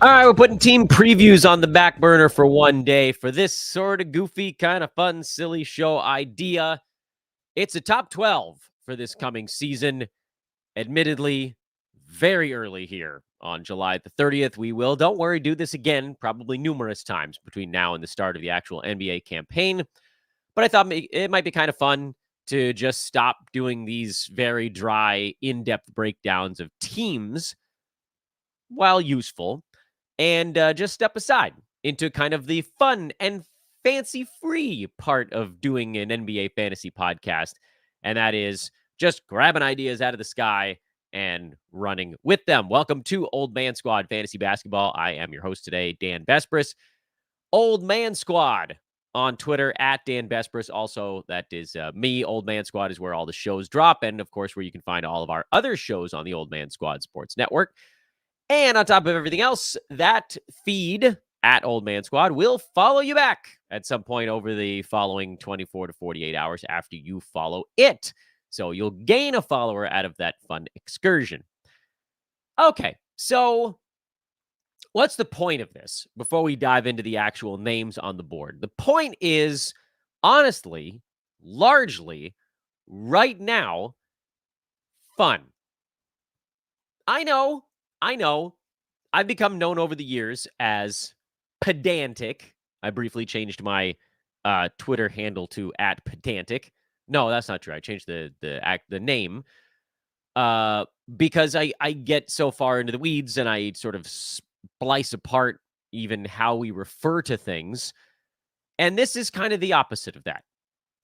All right, we're putting team previews on the back burner for one day for this sort of goofy, kind of fun, silly show idea. It's a top 12 for this coming season. Admittedly, very early here on July the 30th. We will, don't worry, do this again, probably numerous times between now and the start of the actual NBA campaign. But I thought it might be kind of fun to just stop doing these very dry, in-depth breakdowns of teams, while useful, and just step aside into kind of the fun and fancy-free part of doing an NBA fantasy podcast, and that is just grabbing ideas out of the sky and running with them. Welcome to Old Man Squad Fantasy Basketball. I am your host today, Dan Vespris. Old Man Squad on Twitter, at Dan Vespris. Also, that is me. Old Man Squad is where all the shows drop, and of course, where you can find all of our other shows on the Old Man Squad Sports Network. And on top of everything else, that feed at Old Man Squad will follow you back at some point over the following 24 to 48 hours after you follow it. So you'll gain a follower out of that fun excursion. Okay, so what's the point of this before we dive into the actual names on the board? The point is, honestly, largely, right now, fun. I know. I've become known over the years as pedantic. I briefly changed my Twitter handle to @pedantic. No, that's not true. I changed the name because I get so far into the weeds and I sort of splice apart even how we refer to things. And this is kind of the opposite of that.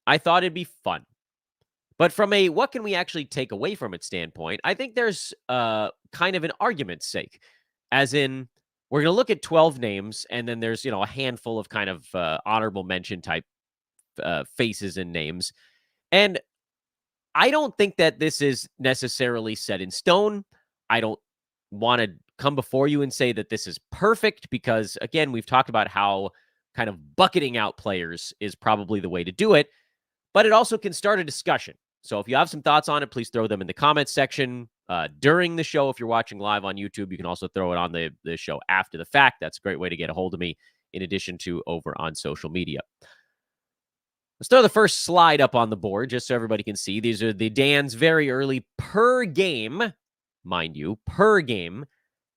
I thought it'd be fun. But from a what can we actually take away from it standpoint, I think there's kind of an argument's sake. As in, we're going to look at 12 names, and then there's, a handful of kind of honorable mention type faces and names. And I don't think that this is necessarily set in stone. I don't want to come before you and say that this is perfect because, again, we've talked about how kind of bucketing out players is probably the way to do it. But it also can start a discussion. So if you have some thoughts on it, please throw them in the comments section during the show. If you're watching live on YouTube, you can also throw it on the show after the fact. That's a great way to get a hold of me in addition to over on social media. Let's throw the first slide up on the board just so everybody can see. These are the Dan's very early per game, mind you, per game,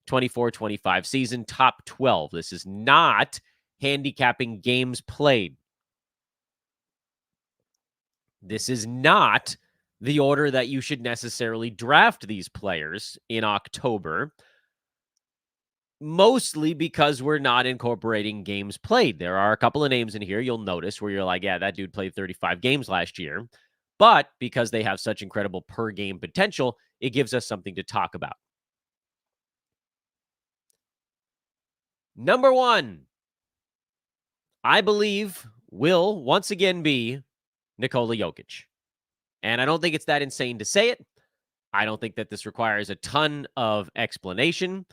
24-25 season, top 12. This is not handicapping games played. This is not the order that you should necessarily draft these players in October, mostly because we're not incorporating games played. There are a couple of names in here you'll notice where you're like, yeah, that dude played 35 games last year. But because they have such incredible per game potential, it gives us something to talk about. Number one, I believe, will once again be Nikola Jokic. And I don't think it's that insane to say it. I don't think that this requires a ton of explanation.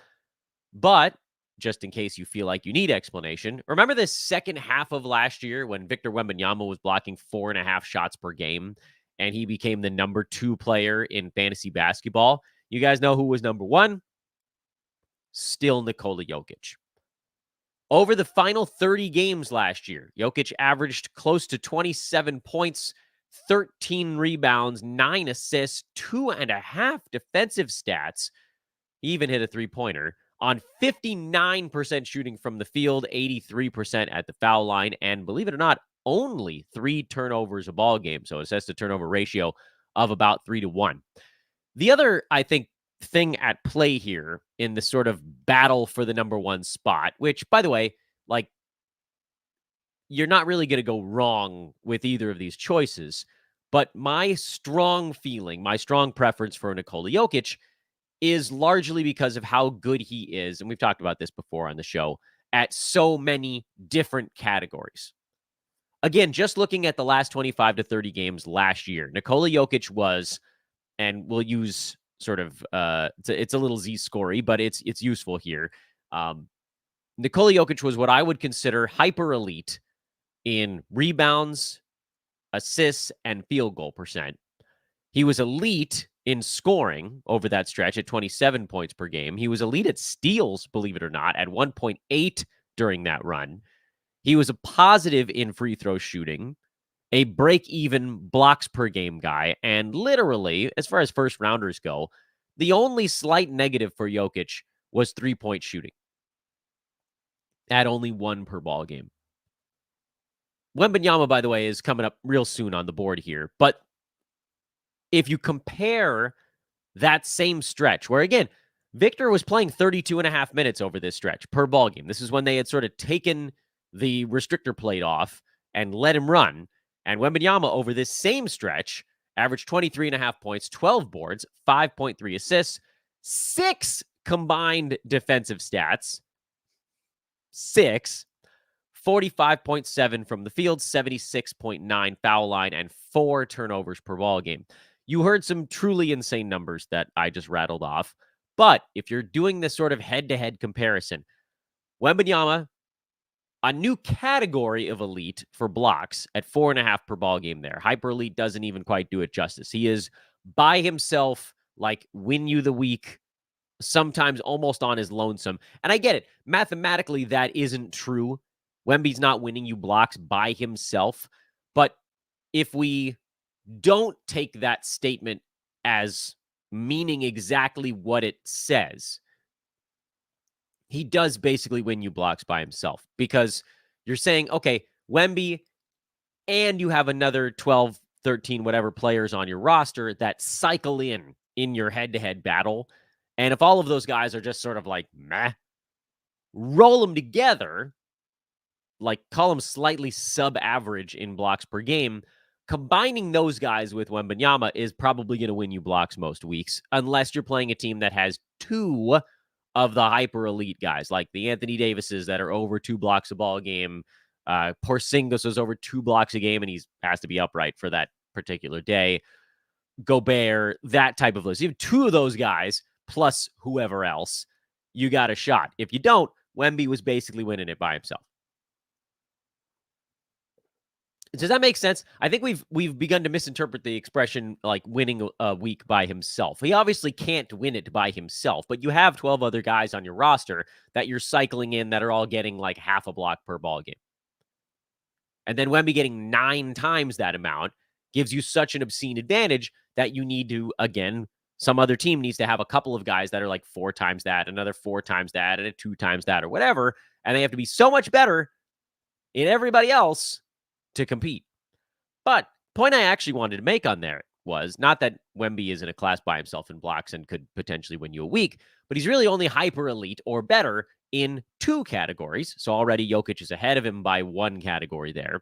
But just in case you feel like you need explanation, remember the second half of last year when Victor Wembanyama was blocking 4.5 shots per game and he became the number 2 player in fantasy basketball? You guys know who was number 1? Still Nikola Jokic. Over the final 30 games last year, Jokic averaged close to 27 points, 13 rebounds, 9 assists, 2.5 defensive stats. He even hit a three-pointer on 59% shooting from the field, 83% at the foul line, and believe it or not, only 3 turnovers a ball game. So assist to turnover ratio of about 3-1. The other, I think, thing at play here in the sort of battle for the number 1 spot, which, by the way, like, you're not really going to go wrong with either of these choices. But my strong feeling, my strong preference for Nikola Jokic is largely because of how good he is. And we've talked about this before on the show at so many different categories. Again, just looking at the last 25 to 30 games last year, Nikola Jokic was, and we'll use sort of, it's a little Z-scory, but it's useful here. Nikola Jokic was what I would consider hyper elite in rebounds, assists, and field goal percent. He was elite in scoring over that stretch at 27 points per game. He was elite at steals, believe it or not, at 1.8 during that run. He was a positive in free throw shooting, a break-even blocks per game guy, and literally, as far as first rounders go, the only slight negative for Jokic was three-point shooting at only 1 per ball game. Wembanyama, by the way, is coming up real soon on the board here. But if you compare that same stretch, where again, Victor was playing 32 and a half minutes over this stretch per ball game. This is when they had sort of taken the restrictor plate off and let him run. And Wembanyama over this same stretch averaged 23 and a half points, 12 boards, 5.3 assists, 6 combined defensive stats, 45.7 from the field, 76.9 foul line, and 4 turnovers per ball game. You heard some truly insane numbers that I just rattled off. But if you're doing this sort of head-to-head comparison, Wembanyama, a new category of elite for blocks at 4.5 per ball game there. Hyper elite doesn't even quite do it justice. He is by himself, like win you the week, sometimes almost on his lonesome. And I get it. Mathematically, that isn't true. Wemby's not winning you blocks by himself. But if we don't take that statement as meaning exactly what it says, he does basically win you blocks by himself, because you're saying, okay, Wemby, and you have another 12, 13, whatever players on your roster that cycle in your head-to-head battle. And if all of those guys are just sort of like, meh, roll them together, like call them slightly sub-average in blocks per game, combining those guys with Wembanyama is probably going to win you blocks most weeks, unless you're playing a team that has 2 of the hyper elite guys, like the Anthony Davises that are over 2 blocks a ball game. Porzingis was over 2 blocks a game, and he has to be upright for that particular day. Gobert, that type of list. You have 2 of those guys plus whoever else, you got a shot. If you don't, Wemby was basically winning it by himself. Does that make sense? I think we've begun to misinterpret the expression like winning a week by himself. He obviously can't win it by himself, but you have 12 other guys on your roster that you're cycling in that are all getting like half a block per ball game. And then Wemby getting 9 times that amount gives you such an obscene advantage that you need to, again, some other team needs to have a couple of guys that are like 4 times that, another 4 times that, and a 2 times that, or whatever. And they have to be so much better in everybody else to compete. But point I actually wanted to make on there was not that Wemby is in a class by himself in blocks and could potentially win you a week, but he's really only hyper elite or better in 2 categories. So already Jokic is ahead of him by 1 category there.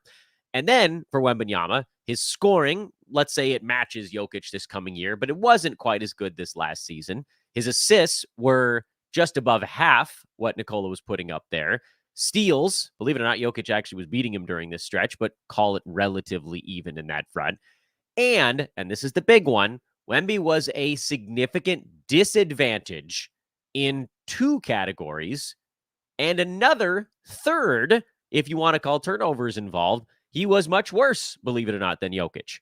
And then for Wembanyama, his scoring, let's say it matches Jokic this coming year, but it wasn't quite as good this last season. His assists were just above half what Nikola was putting up there. Steals, believe it or not, Jokic actually was beating him during this stretch, but call it relatively even in that front. And this is the big one, Wemby was a significant disadvantage in 2 categories, and another third, if you want to call turnovers involved, he was much worse, believe it or not, than Jokic.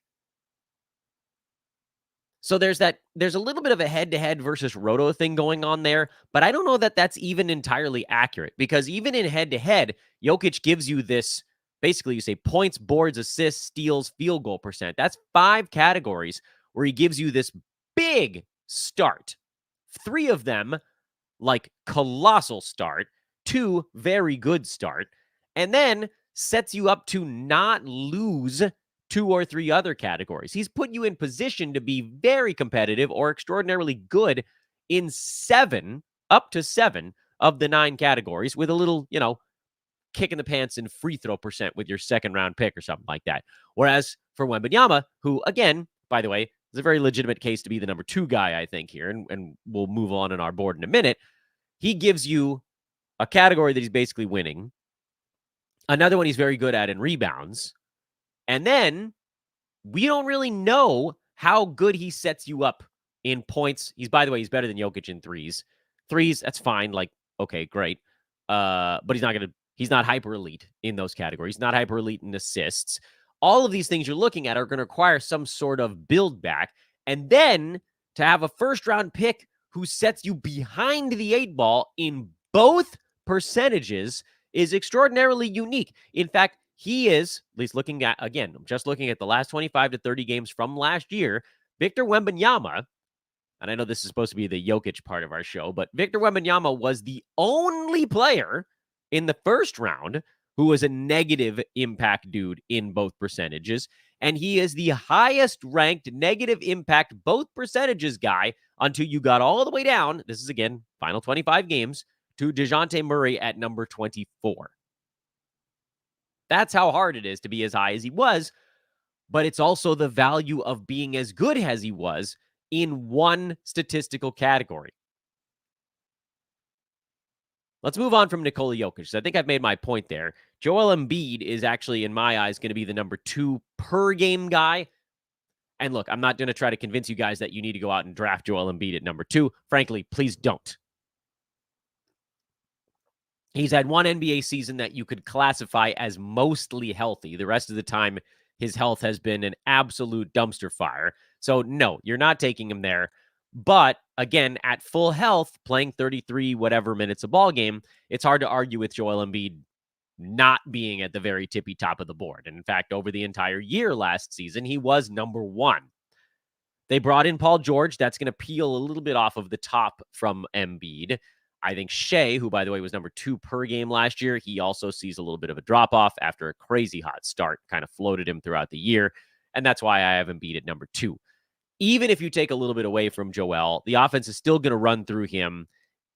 So there's a little bit of a head-to-head versus roto thing going on there, but I don't know that that's even entirely accurate, because even in head-to-head, Jokic gives you this, basically you say points, boards, assists, steals, field goal percent. That's 5 categories where he gives you this big start. 3 of them, like colossal start, 2 very good start, and then sets you up to not lose 2 or 3 other categories. He's put you in position to be very competitive or extraordinarily good in 7, up to 7 of the 9 categories, with a little, kick in the pants and free throw percent with your second round pick or something like that. Whereas for Wembanyama, who, again, by the way, is a very legitimate case to be the number 2 guy, I think, here, and we'll move on in our board in a minute, he gives you a category that he's basically winning, another one he's very good at in rebounds, and then we don't really know how good he sets you up in points. By the way, he's better than Jokic in threes. Threes, that's fine. Like, okay, great. But he's not hyper elite in those categories, not hyper elite in assists. All of these things you're looking at are going to require some sort of build back. And then to have a first-round pick who sets you behind the 8 ball in both percentages is extraordinarily unique. In fact, he is, at least looking at, again, I'm just looking at the last 25 to 30 games from last year, Victor Wembanyama, and I know this is supposed to be the Jokic part of our show, but Victor Wembanyama was the only player in the first round who was a negative impact dude in both percentages. And he is the highest ranked negative impact both percentages guy until you got all the way down. This is, again, final 25 games to DeJounte Murray at number 24. That's how hard it is to be as high as he was. But it's also the value of being as good as he was in one statistical category. Let's move on from Nikola Jokic. So I think I've made my point there. Joel Embiid is actually, in my eyes, going to be the number 2 per game guy. And look, I'm not going to try to convince you guys that you need to go out and draft Joel Embiid at number 2. Frankly, please don't. He's had one NBA season that you could classify as mostly healthy. The rest of the time, his health has been an absolute dumpster fire. So no, you're not taking him there. But again, at full health, playing 33 whatever minutes a ball game, it's hard to argue with Joel Embiid not being at the very tippy top of the board. And in fact, over the entire year last season, he was number 1. They brought in Paul George. That's going to peel a little bit off of the top from Embiid. I think Shai, who, by the way, was number 2 per game last year, he also sees a little bit of a drop-off after a crazy hot start, kind of floated him throughout the year. And that's why I have Embiid at number 2. Even if you take a little bit away from Joel, the offense is still going to run through him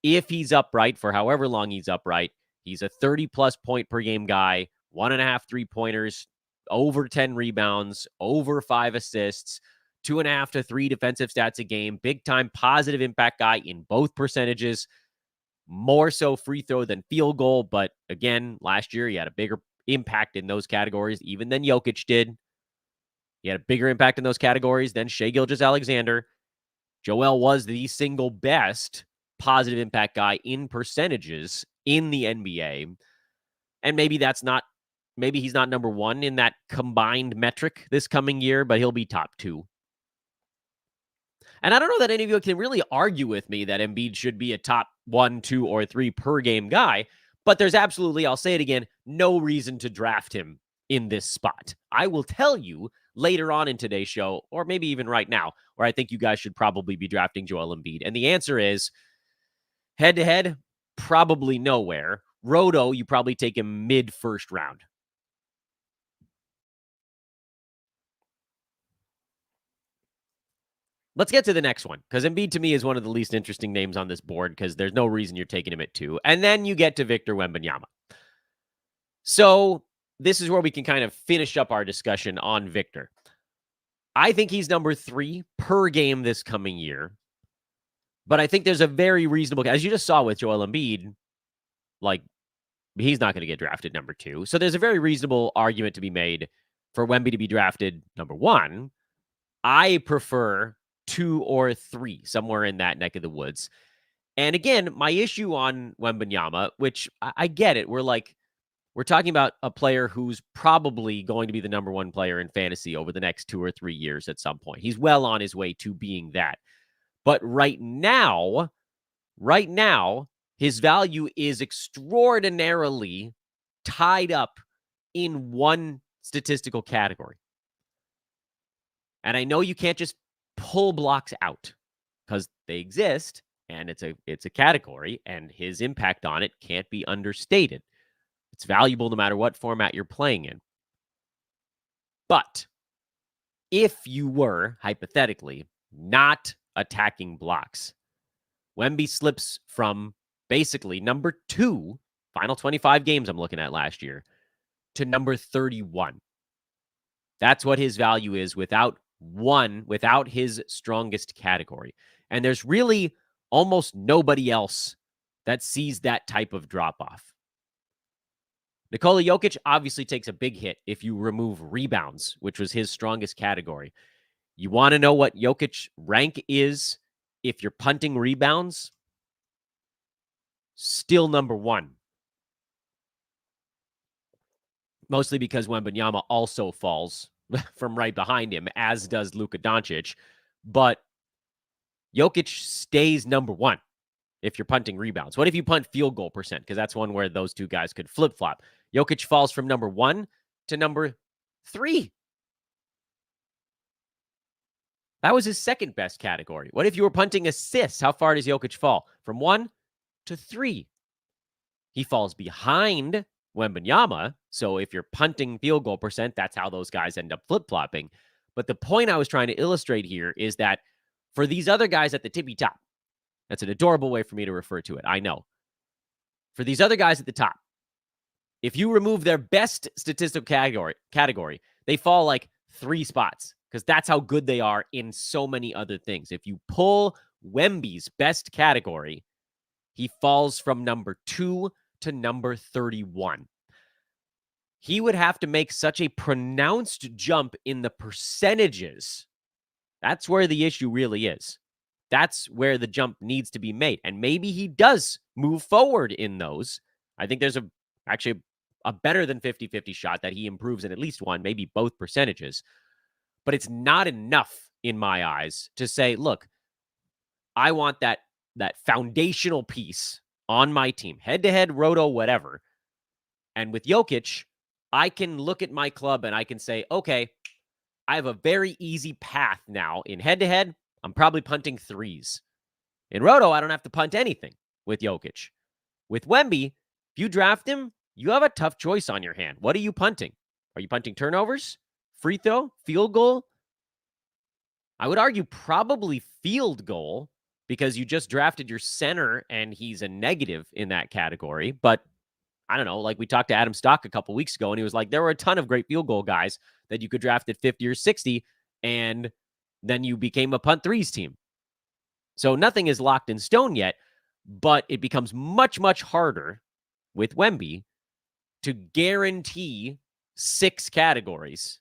if he's upright for however long he's upright. He's a 30-plus point per game guy, 1.5 3-pointers, over 10 rebounds, over 5 assists, 2.5 to 3 defensive stats a game, big-time positive impact guy in both percentages, more so free throw than field goal. But again, last year he had a bigger impact in those categories even than Jokic did. He had a bigger impact in those categories than Shai Gilgeous-Alexander. Joel was the single best positive impact guy in percentages in the NBA. And maybe he's not number 1 in that combined metric this coming year, but he'll be top 2. And I don't know that any of you can really argue with me that Embiid should be a top 1, 2, or 3 per game guy, but there's absolutely, I'll say it again, no reason to draft him in this spot. I will tell you later on in today's show, or maybe even right now, where I think you guys should probably be drafting Joel Embiid. And the answer is, head-to-head, probably nowhere. Roto, you probably take him mid-first round. Let's get to the next one, because Embiid to me is one of the least interesting names on this board because there's no reason you're taking him at 2. And then you get to Victor Wembanyama. So this is where we can kind of finish up our discussion on Victor. I think he's number 3 per game this coming year. But I think there's a very reasonable, as you just saw with Joel Embiid, like, he's not going to get drafted number 2. So there's a very reasonable argument to be made for Wemby to be drafted number 1. I prefer 2 or 3, somewhere in that neck of the woods. And again, my issue on Wembanyama, which I get it, we're talking about a player who's probably going to be the number 1 player in fantasy over the next 2 or 3 years at some point. He's well on his way to being that. But right now, his value is extraordinarily tied up in one statistical category. And I know you can't just pull blocks out because they exist and it's a category, and his impact on it can't be understated. It's valuable no matter what format you're playing in. But if you were, hypothetically, not attacking blocks, Wemby slips from basically number 2, final 25 games I'm looking at last year, to number 31. That's what his value is without his strongest category. And there's really almost nobody else that sees that type of drop-off. Nikola Jokic obviously takes a big hit if you remove rebounds, which was his strongest category. You want to know what Jokic rank is if you're punting rebounds? Still number 1. Mostly because Wembanyama also falls from right behind him, as does Luka Doncic. But Jokic stays number one if you're punting rebounds. What if you punt field goal percent? Because that's one where those two guys could flip-flop. Jokic falls from number 1 to number 3. That was his second best category. What if you were punting assists? How far does Jokic fall? From 1 to 3. He falls behind Wembanyama. So if you're punting field goal percent, that's how those guys end up flip-flopping. But the point I was trying to illustrate here is that for these other guys at the tippy top, that's an adorable way for me to refer to it, I know. For these other guys at the top, if you remove their best statistical category, they fall like 3 spots because that's how good they are in so many other things. If you pull Wemby's best category, he falls from number 2 to number 31. He would have to make such a pronounced jump in the percentages. That's where the issue really is. That's where the jump needs to be made. And maybe he does move forward in those. I think there's actually a better than 50-50 shot that he improves in at least one, maybe both percentages. But it's not enough in my eyes to say, look, I want that foundational piece on my team, head-to-head, roto, whatever. And with Jokic, I can look at my club and I can say, okay, I have a very easy path now in head-to-head. I'm probably punting 3s. In roto, I don't have to punt anything with Jokic. With Wemby, if you draft him, you have a tough choice on your hand. What are you punting? Are you punting turnovers? Free throw? Field goal? I would argue probably field goal because you just drafted your center and he's a negative in that category. But I don't know, like we talked to Adam Stock a couple weeks ago and he was like, there were a ton of great field goal guys that you could draft at 50 or 60 and then you became a punt 3s team. So nothing is locked in stone yet, but it becomes much, much harder with Wemby to guarantee 6 categories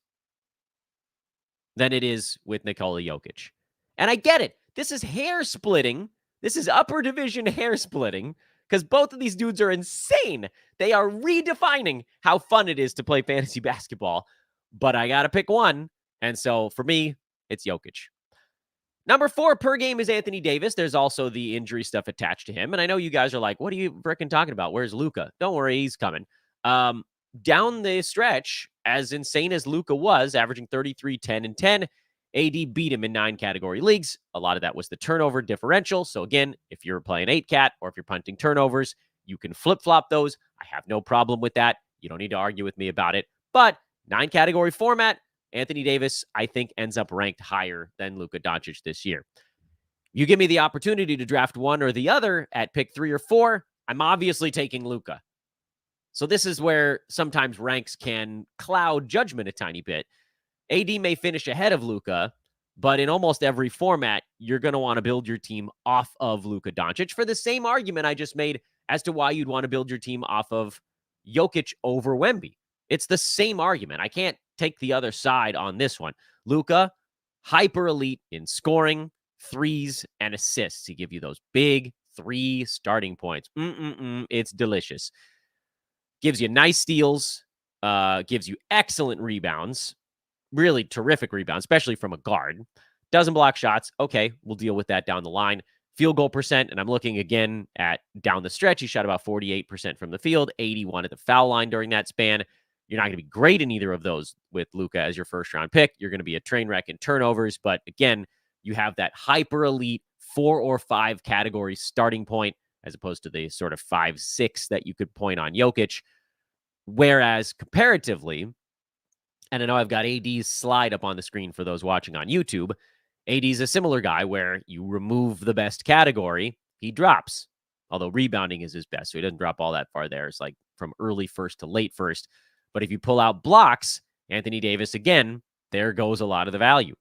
than it is with Nikola Jokic. And I get it. This is hair splitting. This is upper division hair splitting because both of these dudes are insane. They are redefining how fun it is to play fantasy basketball, but I got to pick one. And so for me, it's Jokic. Number 4 per game is Anthony Davis. There's also the injury stuff attached to him. And I know you guys are like, what are you frickin' talking about? Where's Luka? Don't worry, he's coming. Down the stretch, as insane as Luka was, averaging 33, 10, and 10, AD beat him in 9 category leagues. A lot of that was the turnover differential. So again, if you're playing 8-cat or if you're punting turnovers, you can flip-flop those. I have no problem with that. You don't need to argue with me about it. But 9 category format, Anthony Davis, I think, ends up ranked higher than Luka Doncic this year. You give me the opportunity to draft one or the other at pick 3 or 4, I'm obviously taking Luka. So this is where sometimes ranks can cloud judgment a tiny bit. AD may finish ahead of Luka, but in almost every format, you're going to want to build your team off of Luka Doncic for the same argument I just made as to why you'd want to build your team off of Jokic over Wemby. It's the same argument. I can't take the other side on this one. Luka, hyper elite in scoring, 3s, and assists. He give you those big 3 starting points. It's delicious. Gives you nice steals, gives you excellent rebounds, really terrific rebounds, especially from a guard. Doesn't block shots. Okay, we'll deal with that down the line. Field goal percent, and I'm looking again at down the stretch. He shot about 48% from the field, 81 at the foul line during that span. You're not going to be great in either of those with Luka as your first-round pick. You're going to be a train wreck in turnovers, but again, you have that hyper elite 4 or 5 category starting point as opposed to the sort of 5, 6 that you could point on Jokic. Whereas comparatively, and I know I've got AD's slide up on the screen for those watching on YouTube, AD's a similar guy where you remove the best category, he drops. Although rebounding is his best, so he doesn't drop all that far there. It's like from early first to late first. But if you pull out blocks, Anthony Davis, again, there goes a lot of the value.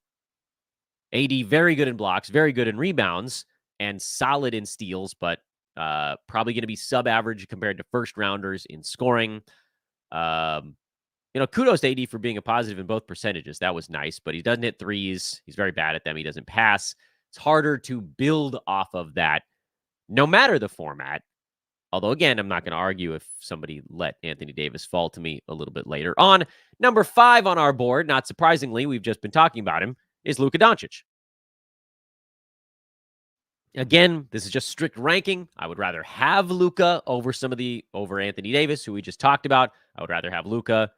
AD, very good in blocks, very good in rebounds, and solid in steals, but probably going to be sub-average compared to first-rounders in scoring. Kudos to AD for being a positive in both percentages. That was nice, but he doesn't hit 3s. He's very bad at them. He doesn't pass. It's harder to build off of that, no matter the format. Although, again, I'm not going to argue if somebody let Anthony Davis fall to me a little bit later on. Number 5 on our board, not surprisingly, we've just been talking about him, is Luka Doncic. Again, this is just strict ranking. I would rather have Luka over Anthony Davis, who we just talked about. I would rather have Luka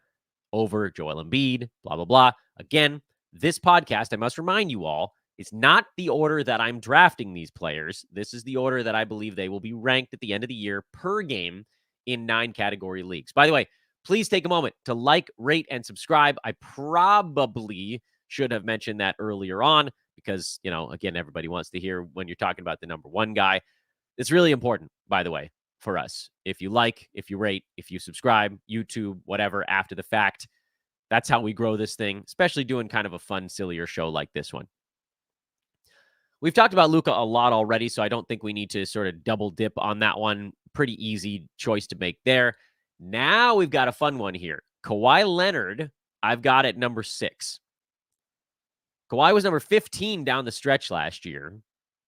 over Joel Embiid, blah, blah, blah. Again, this podcast, I must remind you all, is not the order that I'm drafting these players. This is the order that I believe they will be ranked at the end of the year per game in 9 category leagues. By the way, please take a moment to like, rate, and subscribe. I probably should have mentioned that earlier on because, again, everybody wants to hear when you're talking about the number one guy. It's really important, by the way, for us. If you like, if you rate, if you subscribe, YouTube, whatever, after the fact, that's how we grow this thing, especially doing kind of a fun, sillier show like this one. We've talked about Luka a lot already, so I don't think we need to sort of double dip on that one. Pretty easy choice to make there. Now we've got a fun one here. Kawhi Leonard, I've got at number 6. Kawhi was number 15 down the stretch last year,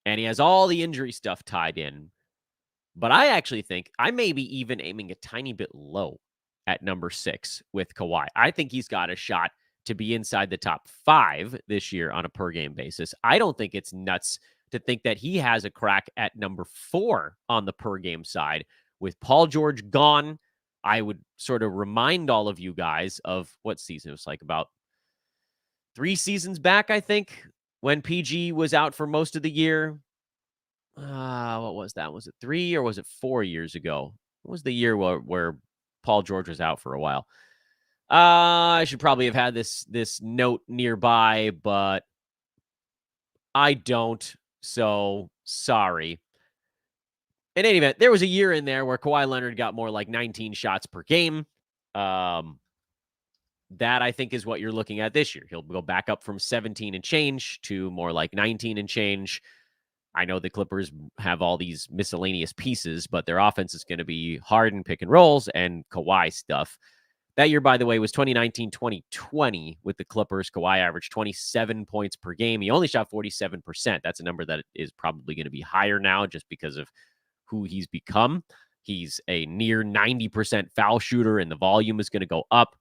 and he has all the injury stuff tied in. But I actually think I may be even aiming a tiny bit low at number 6 with Kawhi. I think he's got a shot to be inside the top 5 this year on a per-game basis. I don't think it's nuts to think that he has a crack at number 4 on the per-game side. With Paul George gone, I would sort of remind all of you guys of what season it was like about 3 seasons back, I think, when PG was out for most of the year. What was that? Was it 3 or was it 4 years ago? What was the year where Paul George was out for a while? I should probably have had this note nearby, but I don't. So sorry. In any event, there was a year in there where Kawhi Leonard got more like 19 shots per game. That I think is what you're looking at this year. He'll go back up from 17 and change to more like 19 and change. I know the Clippers have all these miscellaneous pieces, but their offense is going to be Harden pick and rolls and Kawhi stuff. That year, by the way, was 2019-2020 with the Clippers. Kawhi averaged 27 points per game. He only shot 47%. That's a number that is probably going to be higher now just because of who he's become. He's a near 90% foul shooter, and the volume is going to go up.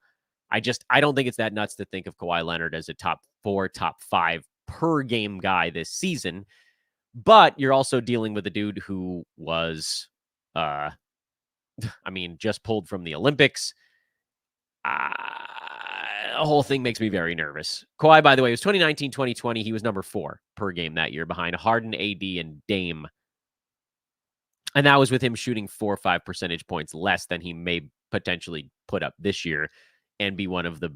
I don't think it's that nuts to think of Kawhi Leonard as a top 4, top 5 per game guy this season. But you're also dealing with a dude who was, just pulled from the Olympics. The whole thing makes me very nervous. Kawhi, by the way, was 2019-2020. He was number 4 per game that year behind Harden, AD, and Dame. And that was with him shooting 4 or 5 percentage points less than he may potentially put up this year and be one of the,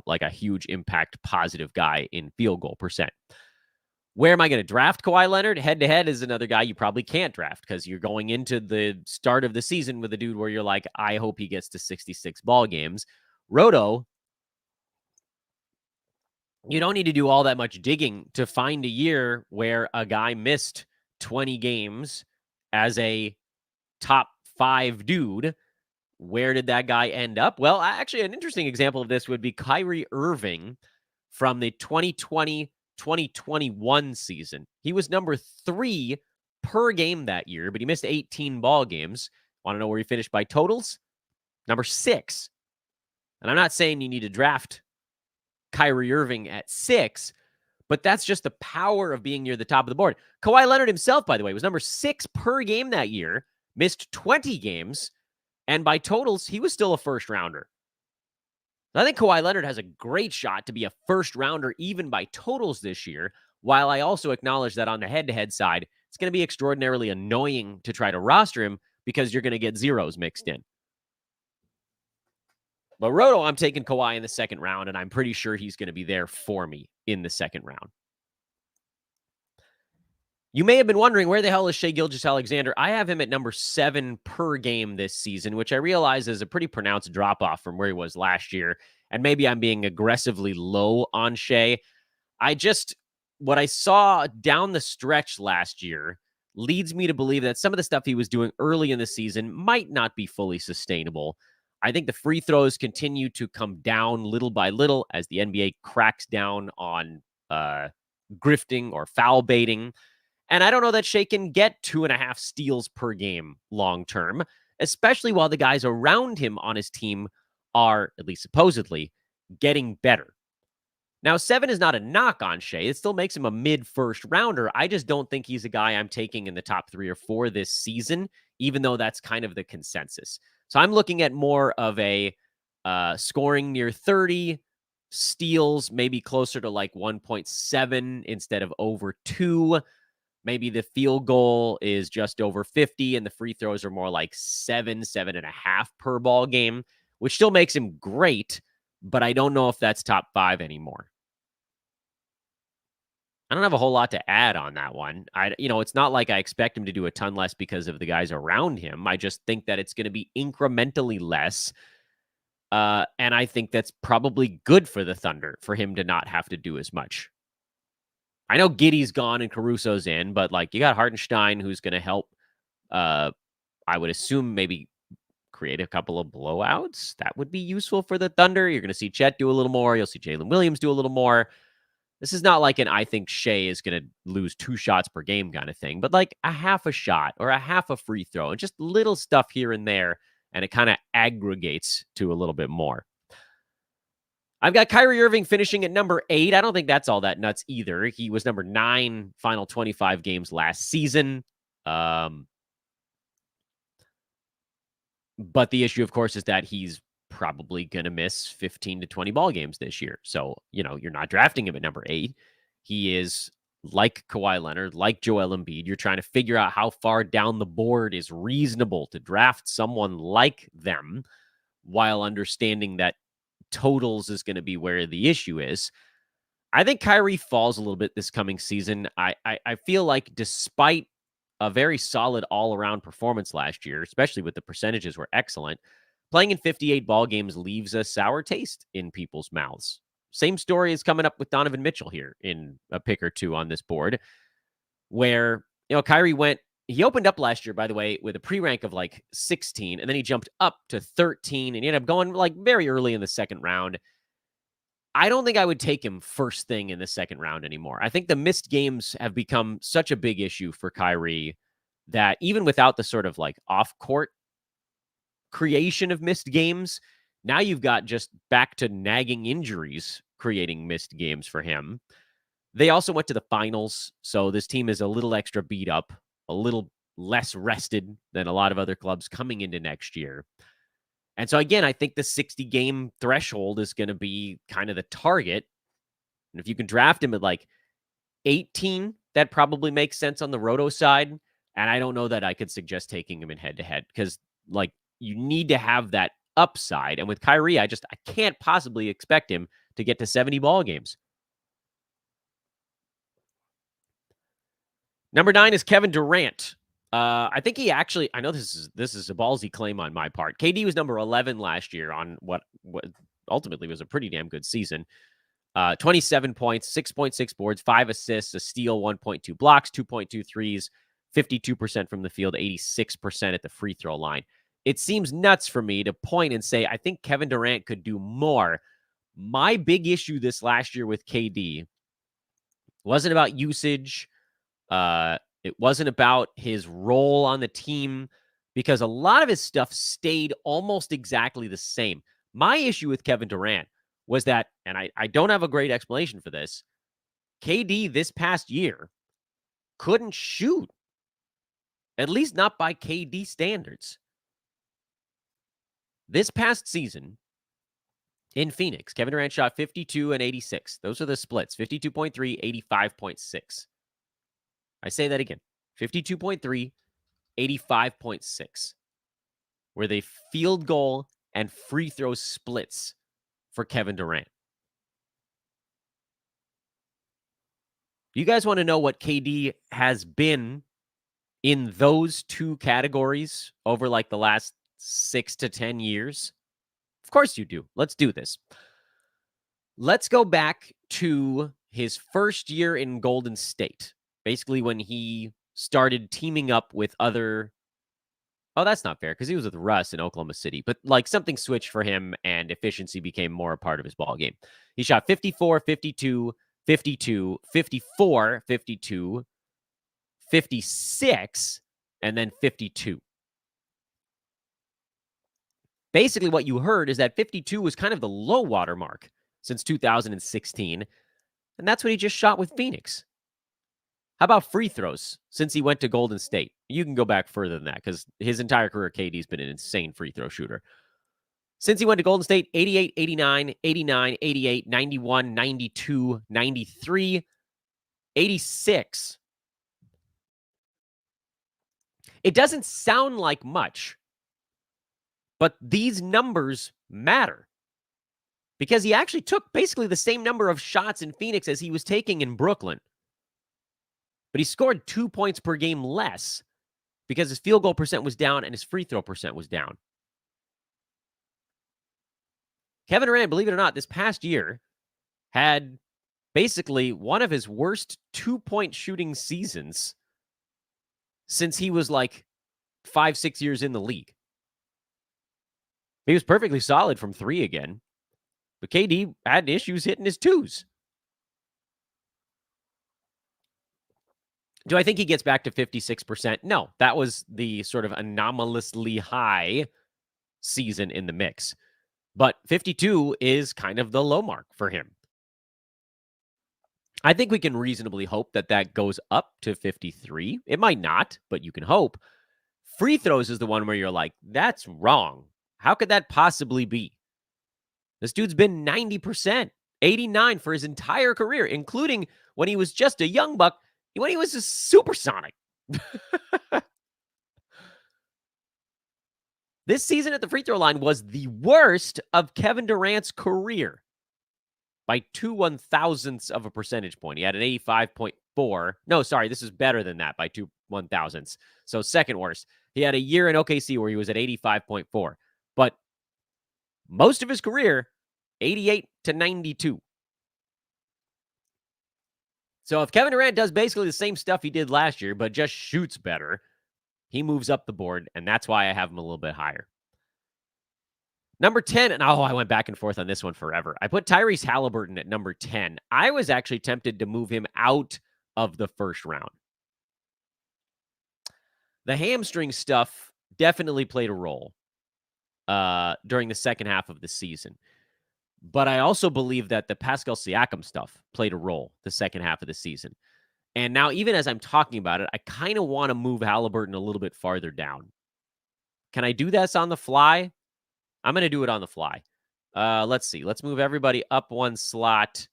like a huge impact positive guy in field goal percent. Where am I going to draft Kawhi Leonard? Head-to-head is another guy you probably can't draft because you're going into the start of the season with a dude where you're like, I hope he gets to 66 ball games. Roto, you don't need to do all that much digging to find a year where a guy missed 20 games as a top 5 dude. Where did that guy end up? Well, actually, an interesting example of this would be Kyrie Irving from the 2020-2021 season. He was number 3 per game that year, but he missed 18 ball games. Want to know where he finished by totals? Number 6. And I'm not saying you need to draft Kyrie Irving at 6, but that's just the power of being near the top of the board. Kawhi Leonard himself, by the way, was number 6 per game that year, missed 20 games, and by totals, he was still a first rounder. I think Kawhi Leonard has a great shot to be a first rounder even by totals this year, while I also acknowledge that on the head-to-head side, it's going to be extraordinarily annoying to try to roster him because you're going to get zeros mixed in. But Roto, I'm taking Kawhi in the second round, and I'm pretty sure he's going to be there for me in the second round. You may have been wondering, where the hell is Shai Gilgeous-Alexander? I have him at number 7 per game this season, which I realize is a pretty pronounced drop-off from where he was last year. And maybe I'm being aggressively low on Shai. What I saw down the stretch last year leads me to believe that some of the stuff he was doing early in the season might not be fully sustainable. I think the free throws continue to come down little by little as the NBA cracks down on grifting or foul baiting. And I don't know that Shai can get 2.5 steals per game long term, especially while the guys around him on his team are, at least supposedly, getting better. Now, 7 is not a knock on Shai. It still makes him a mid-first rounder. I just don't think he's a guy I'm taking in the top 3 or 4 this season, even though that's kind of the consensus. So I'm looking at more of a scoring near 30, steals maybe closer to like 1.7 instead of over 2. Maybe the field goal is just over 50 and the free throws are more like 7.5 per ball game, which still makes him great, but I don't know if that's top 5 anymore. I don't have a whole lot to add on that one. It's not like I expect him to do a ton less because of the guys around him. I just think that it's going to be incrementally less. And I think that's probably good for the Thunder for him to not have to do as much. I know Giddey's gone and Caruso's in, but like you got Hartenstein who's going to help. I would assume maybe create a couple of blowouts. That would be useful for the Thunder. You're going to see Chet do a little more. You'll see Jalen Williams do a little more. This is not like I think Shai is going to lose 2 shots per game kind of thing, but like a half a shot or a half a free throw and just little stuff here and there. And it kind of aggregates to a little bit more. I've got Kyrie Irving finishing at number 8. I don't think that's all that nuts either. He was number 9 final 25 games last season. But the issue, of course, is that he's probably going to miss 15 to 20 ball games this year. So, you're not drafting him at number 8. He is like Kawhi Leonard, like Joel Embiid. You're trying to figure out how far down the board is reasonable to draft someone like them while understanding that totals is going to be where the issue is. I think Kyrie falls a little bit this coming season. I feel like despite a very solid all-around performance last year, especially with the percentages were excellent, playing in 58 ball games leaves a sour taste in people's mouths. Same story is coming up with Donovan Mitchell here in a pick or two on this board, where, Kyrie he opened up last year, by the way, with a pre-rank of like 16, and then he jumped up to 13, and he ended up going like very early in the second round. I don't think I would take him first thing in the second round anymore. I think the missed games have become such a big issue for Kyrie that even without the sort of like off-court creation of missed games, now you've got just back to nagging injuries creating missed games for him. They also went to the finals, so this team is a little extra beat up, a little less rested than a lot of other clubs coming into next year. And so, again, I think the 60-game threshold is going to be kind of the target. And if you can draft him at like 18, that probably makes sense on the roto side. And I don't know that I could suggest taking him in head-to-head because, like, you need to have that upside. And with Kyrie, I can't possibly expect him to get to 70 ball games. Number 9 is Kevin Durant. I think he actually, I know this is a ballsy claim on my part. KD was number 11 last year on what ultimately was a pretty damn good season. 27 points, 6.6 boards, 5 assists, a steal, 1.2 blocks, 2.2 threes, 52% from the field, 86% at the free throw line. It seems nuts for me to point and say, I think Kevin Durant could do more. My big issue this last year with KD wasn't about usage. It wasn't about his role on the team because a lot of his stuff stayed almost exactly the same. My issue with Kevin Durant was that, and I don't have a great explanation for this, KD this past year couldn't shoot, at least not by KD standards. This past season in Phoenix, Kevin Durant shot 52 and 86. Those are the splits, 52.3, 85.6. I say that again, 52.3, 85.6 were the field goal and free throw splits for Kevin Durant. You guys want to know what KD has been in those two categories over like the last 6 to 10 years? Of course you do. Let's do this. Let's go back to his first year in Golden State. Basically when he started teaming up with other... Oh, that's not fair because he was with Russ in Oklahoma City. But like something switched for him and efficiency became more a part of his ball game. He shot 54, 52, 52, 54, 52, 56, and then 52. Basically what you heard is that 52 was kind of the low water mark. since 2016. And that's what he just shot with Phoenix. How about free throws since he went to Golden State? You can go back further than that because his entire career, KD's been an insane free throw shooter. Since he went to Golden State, 88, 89, 89, 88, 91, 92, 93, 86. It doesn't sound like much, but these numbers matter because he actually took basically the same number of shots in Phoenix as he was taking in Brooklyn. But he scored 2 points per game less because his field goal percent was down and his free throw percent was down. Kevin Durant, believe it or not, this past year had basically one of his worst 2-point shooting seasons since he was like 5-6 years in the league. He was perfectly solid from 3 again, but KD had issues hitting his 2s. Do I think he gets back to 56%? No, that was the sort of anomalously high season in the mix. But 52 is kind of the low mark for him. I think we can reasonably hope that that goes up to 53. It might not, but you can hope. Free throws is the one where you're like, that's wrong. How could that possibly be? This dude's been 90%, 89 for his entire career, including when he was just a young buck, when he was a supersonic. This season at the free throw line was the worst of Kevin Durant's career by 2/1000ths of a percentage point. He had an 85.4. No, sorry, this is better than that by 2/1000ths. So second worst. He had a year in OKC where he was at 85.4. But most of his career, 88 to 92. So if Kevin Durant does basically the same stuff he did last year, but just shoots better, he moves up the board, and that's why I have him a little bit higher. Number 10, and I went back and forth on this one forever. I put Tyrese Haliburton at number 10. I was actually tempted to move him out of the first round. The hamstring stuff definitely played a role during the second half of the season. But I also believe that the Pascal Siakam stuff played a role the second half of the season. And now, even as I'm talking about it, I kind of want to move Haliburton a little bit farther down. Can I do this on the fly? I'm going to do it on the fly. Let's see. Let's move everybody up one slot.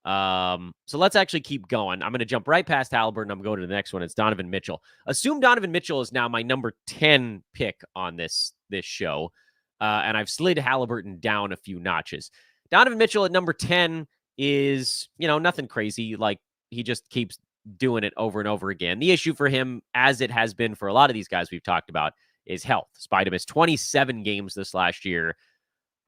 So let's actually keep going. I'm going to jump right past Haliburton. I'm going to the next one. It's Donovan Mitchell. Assume Donovan Mitchell is now my number 10 pick on this show. And I've slid Haliburton down a few notches. Donovan Mitchell at number 10 is, nothing crazy. Like, he just keeps doing it over and over again. The issue for him, as it has been for a lot of these guys we've talked about, is health. Spider missed 27 games this last year.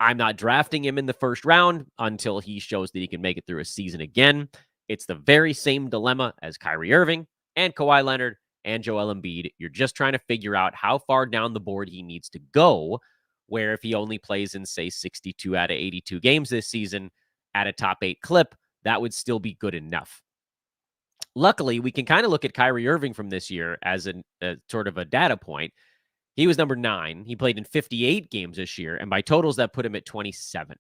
I'm not drafting him in the first round until he shows that he can make it through a season again. It's the very same dilemma as Kyrie Irving and Kawhi Leonard and Joel Embiid. You're just trying to figure out how far down the board he needs to go, where if he only plays in, say, 62 out of 82 games this season at a top 8 clip, that would still be good enough. Luckily, we can kind of look at Kyrie Irving from this year as a sort of a data point. He was number 9. He played in 58 games this year, and by totals, that put him at 27.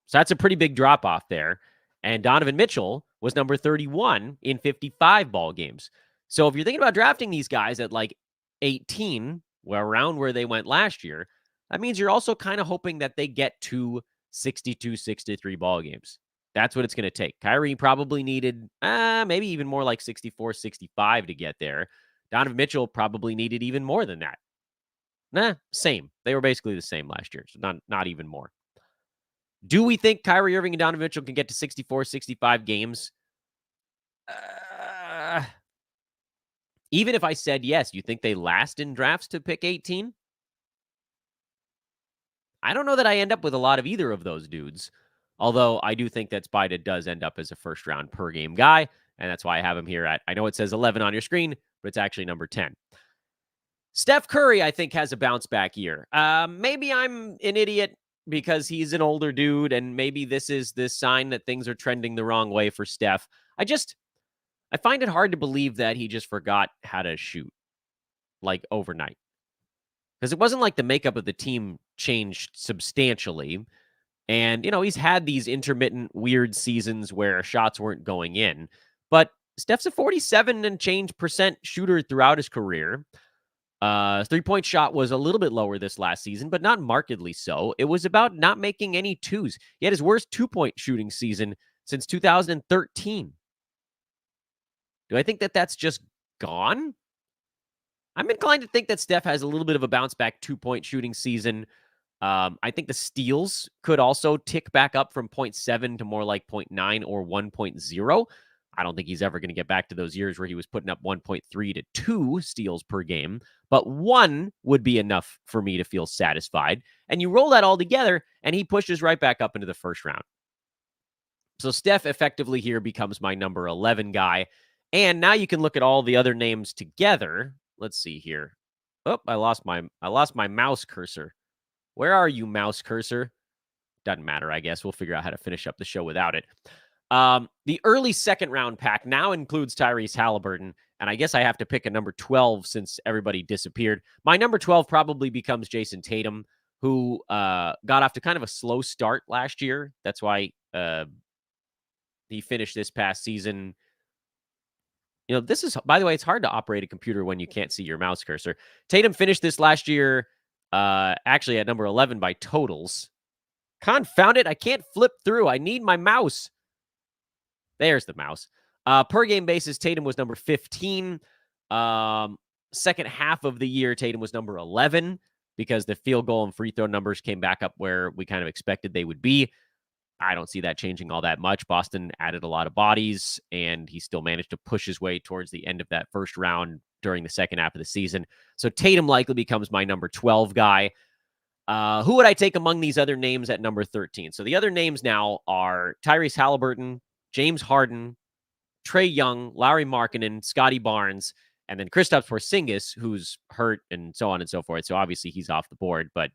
So that's a pretty big drop-off there. And Donovan Mitchell was number 31 in 55 ball games. So if you're thinking about drafting these guys at like 18, well, around where they went last year, that means you're also kind of hoping that they get to 62, 63 ball games. That's what it's going to take. Kyrie probably needed maybe even more like 64, 65 to get there. Donovan Mitchell probably needed even more than that. Same. They were basically the same last year, so not even more. Do we think Kyrie Irving and Donovan Mitchell can get to 64, 65 games? Even if I said yes, you think they last in drafts to pick 18? I don't know that I end up with a lot of either of those dudes. Although I do think that Spida does end up as a first round per game guy. And that's why I have him here at, I know it says 11 on your screen, but it's actually number 10. Steph Curry, I think, has a bounce back year. Maybe I'm an idiot because he's an older dude. And maybe this is this sign that things are trending the wrong way for Steph. I find it hard to believe that he just forgot how to shoot like overnight. Because it wasn't like the makeup of the team changed substantially. And, he's had these intermittent weird seasons where shots weren't going in. But Steph's a 47 and change percent shooter throughout his career. Three-point shot was a little bit lower this last season, but not markedly so. It was about not making any twos. He had his worst two-point shooting season since 2013. Do I think that that's just gone? I'm inclined to think that Steph has a little bit of a bounce-back two-point shooting season. I think the steals could also tick back up from 0.7 to more like 0.9 or 1.0. I don't think he's ever going to get back to those years where he was putting up 1.3 to 2 steals per game, but 1 would be enough for me to feel satisfied. And you roll that all together, and he pushes right back up into the first round. So Steph effectively here becomes my number 11 guy. And now you can look at all the other names together. Let's see here. Oh, I lost my mouse cursor. Where are you, mouse cursor? Doesn't matter, I guess. We'll figure out how to finish up the show without it. The early second round pack now includes Tyrese Haliburton, and I guess I have to pick a number 12 since everybody disappeared. My number 12 probably becomes Jason Tatum, who got off to kind of a slow start last year. That's why he finished this past season. This is, by the way, it's hard to operate a computer when you can't see your mouse cursor. Tatum finished this last year actually at number 11 by totals. Confound it, I can't flip through. I need my mouse. There's the mouse. Per game basis, Tatum was number 15. Second half of the year, Tatum was number 11 because the field goal and free throw numbers came back up where we kind of expected they would be. I don't see that changing all that much. Boston added a lot of bodies, and he still managed to push his way towards the end of that first round during the second half of the season. So Tatum likely becomes my number 12 guy. Who would I take among these other names at number 13? So the other names now are Tyrese Haliburton, James Harden, Trae Young, Lauri Markkanen, Scotty Barnes, and then Kristaps Porzingis, who's hurt and so on and so forth. So obviously he's off the board. But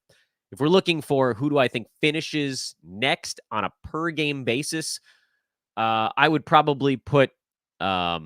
if we're looking for who do I think finishes next on a per game basis, I would probably put give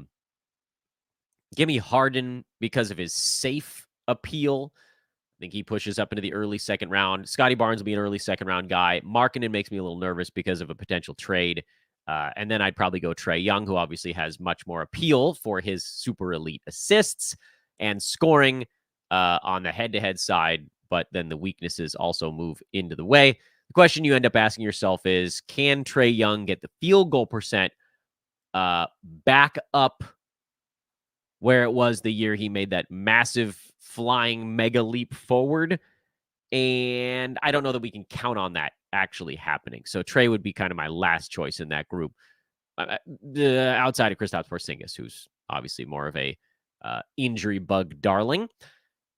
me Harden because of his safe appeal. I think he pushes up into the early second round. Scotty Barnes will be an early second round guy. Markkanen makes me a little nervous because of a potential trade. And then I'd probably go Trae Young, who obviously has much more appeal for his super elite assists and scoring on the head-to-head side, but then the weaknesses also move into the way. The question you end up asking yourself is, can Trae Young get the field goal percent back up where it was the year he made that massive flying mega leap forward? And I don't know that we can count on that actually happening. So Trae would be kind of my last choice in that group, outside of Kristaps Porzingis, who's obviously more of a injury bug darling.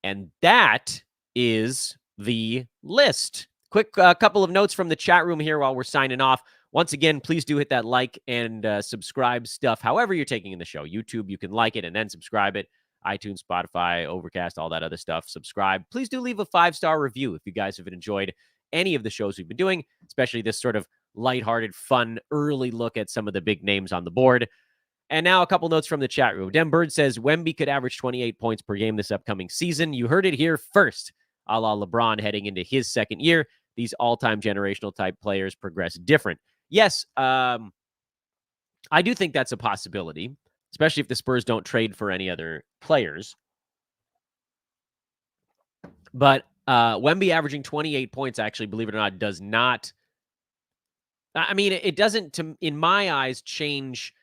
And that is the list. Quick couple of notes from the chat room here while we're signing off. Once again, please do hit that like and subscribe stuff. However you're taking in the show. YouTube, you can like it and then subscribe it. iTunes, Spotify, Overcast, all that other stuff. Subscribe. Please do leave a 5-star review if you guys have enjoyed any of the shows we've been doing, especially this sort of lighthearted, fun, early look at some of the big names on the board. And now a couple notes from the chat room. Dem Bird says Wemby could average 28 points per game this upcoming season. You heard it here first. A la LeBron heading into his second year. These all-time generational type players progress different. Yes, I do think that's a possibility, especially if the Spurs don't trade for any other players. But Wemby averaging 28 points, actually, believe it or not, does not. I mean, it doesn't, in my eyes, change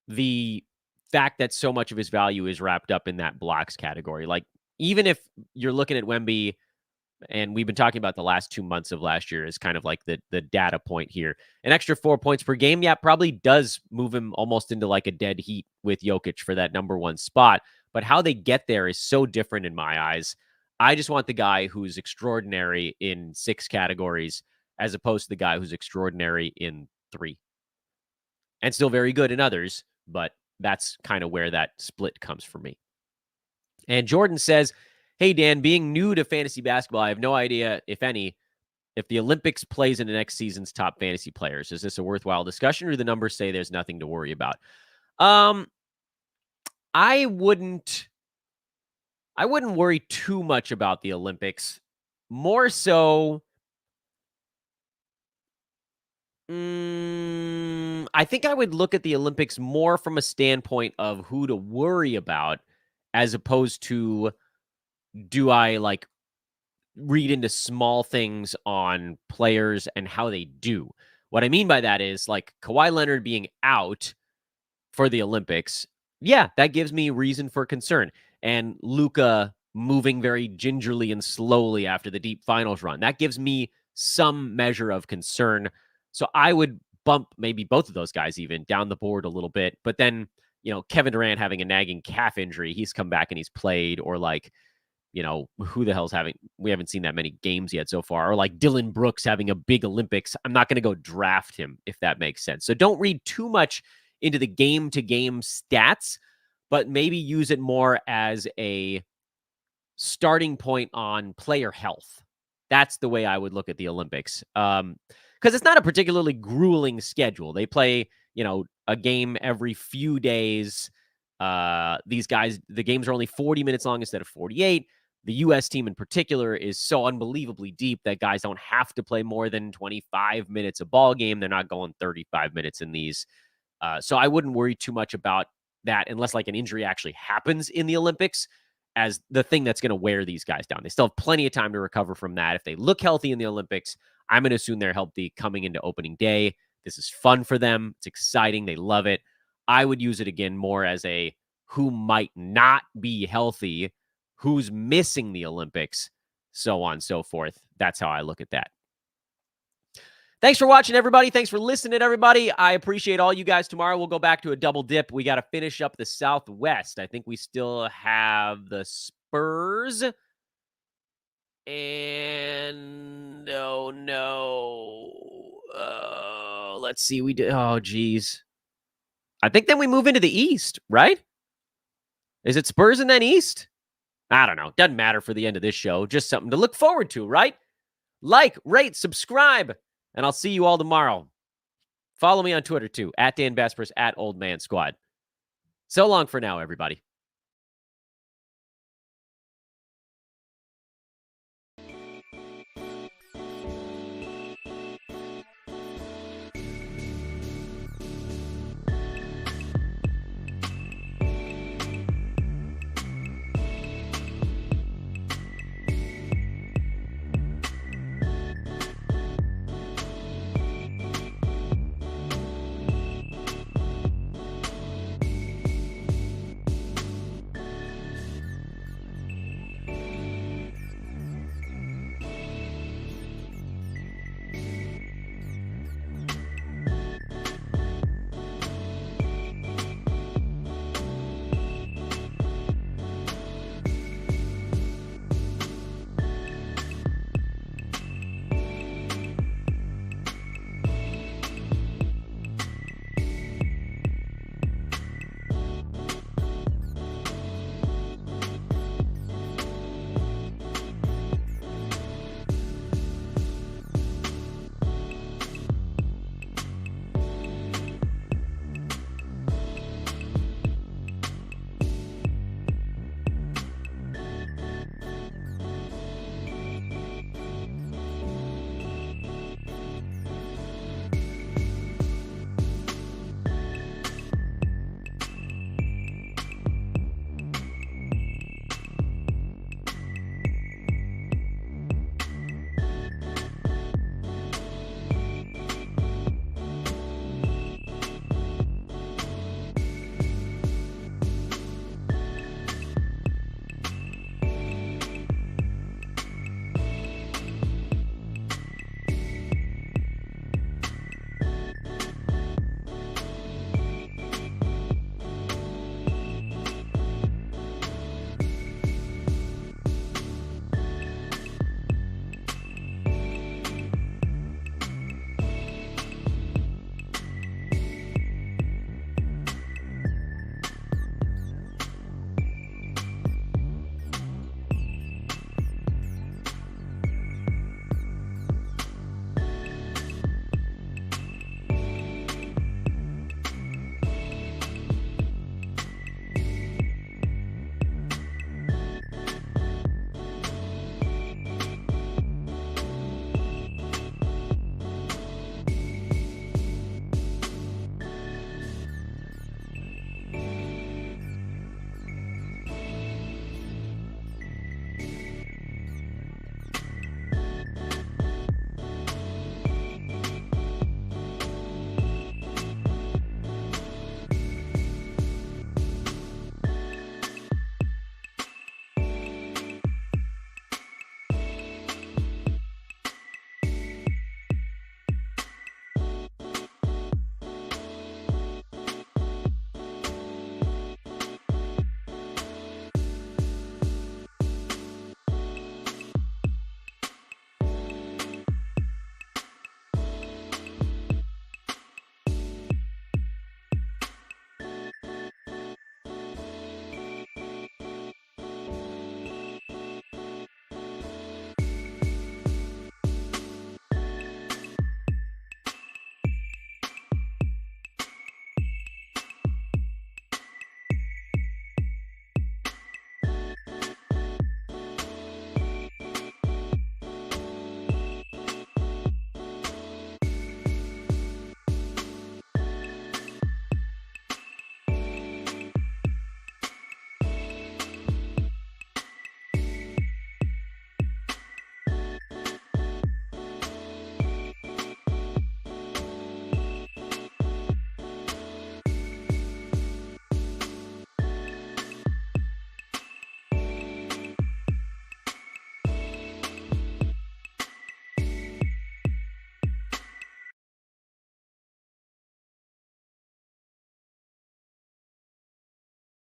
the fact that so much of his value is wrapped up in that blocks category. Like, even if you're looking at Wemby, and we've been talking about the last 2 months of last year as kind of like the data point here. An extra 4 points per game, yeah, probably does move him almost into like a dead heat with Jokic for that number one spot. But how they get there is so different in my eyes. I just want the guy who's extraordinary in 6 categories as opposed to the guy who's extraordinary in 3. And still very good in others, but that's kind of where that split comes for me. And Jordan says, hey, Dan, being new to fantasy basketball, I have no idea, if any, if the Olympics plays into next season's top fantasy players. Is this a worthwhile discussion, or do the numbers say there's nothing to worry about? I wouldn't worry too much about the Olympics. More so, I think I would look at the Olympics more from a standpoint of who to worry about as opposed to do I read into small things on players and how they do. What I mean by that is Kawhi Leonard being out for the Olympics. Yeah, that gives me reason for concern. And Luka moving very gingerly and slowly after the deep finals run. That gives me some measure of concern. So I would bump maybe both of those guys even down the board a little bit. But then, Kevin Durant having a nagging calf injury, he's come back and he's played, or who the hell's we haven't seen that many games yet so far, or Dylan Brooks having a big Olympics. I'm not going to go draft him, if that makes sense. So don't read too much into the game-to-game stats, but maybe use it more as a starting point on player health. That's the way I would look at the Olympics. Because it's not a particularly grueling schedule. They play, a game every few days. These guys, the games are only 40 minutes long instead of 48. The U.S. team in particular is so unbelievably deep that guys don't have to play more than 25 minutes a ball game. They're not going 35 minutes in these. So I wouldn't worry too much about that unless an injury actually happens in the Olympics as the thing that's going to wear these guys down. They still have plenty of time to recover from that. If they look healthy in the Olympics, I'm going to assume they're healthy coming into opening day. This is fun for them. It's exciting. They love it. I would use it again more as a who might not be healthy, who's missing the Olympics, so on and so forth. That's how I look at that. Thanks for watching, everybody. Thanks for listening, everybody. I appreciate all you guys. Tomorrow we'll go back to a double dip. We got to finish up the Southwest. I think we still have the Spurs. And oh no. Let's see. We did. Oh, geez. I think then we move into the East, right? Is it Spurs and then East? I don't know. Doesn't matter for the end of this show. Just something to look forward to, right? Like, rate, subscribe, and I'll see you all tomorrow. Follow me on Twitter, too, @Dan Vespers, @OldManSquad. So long for now, everybody.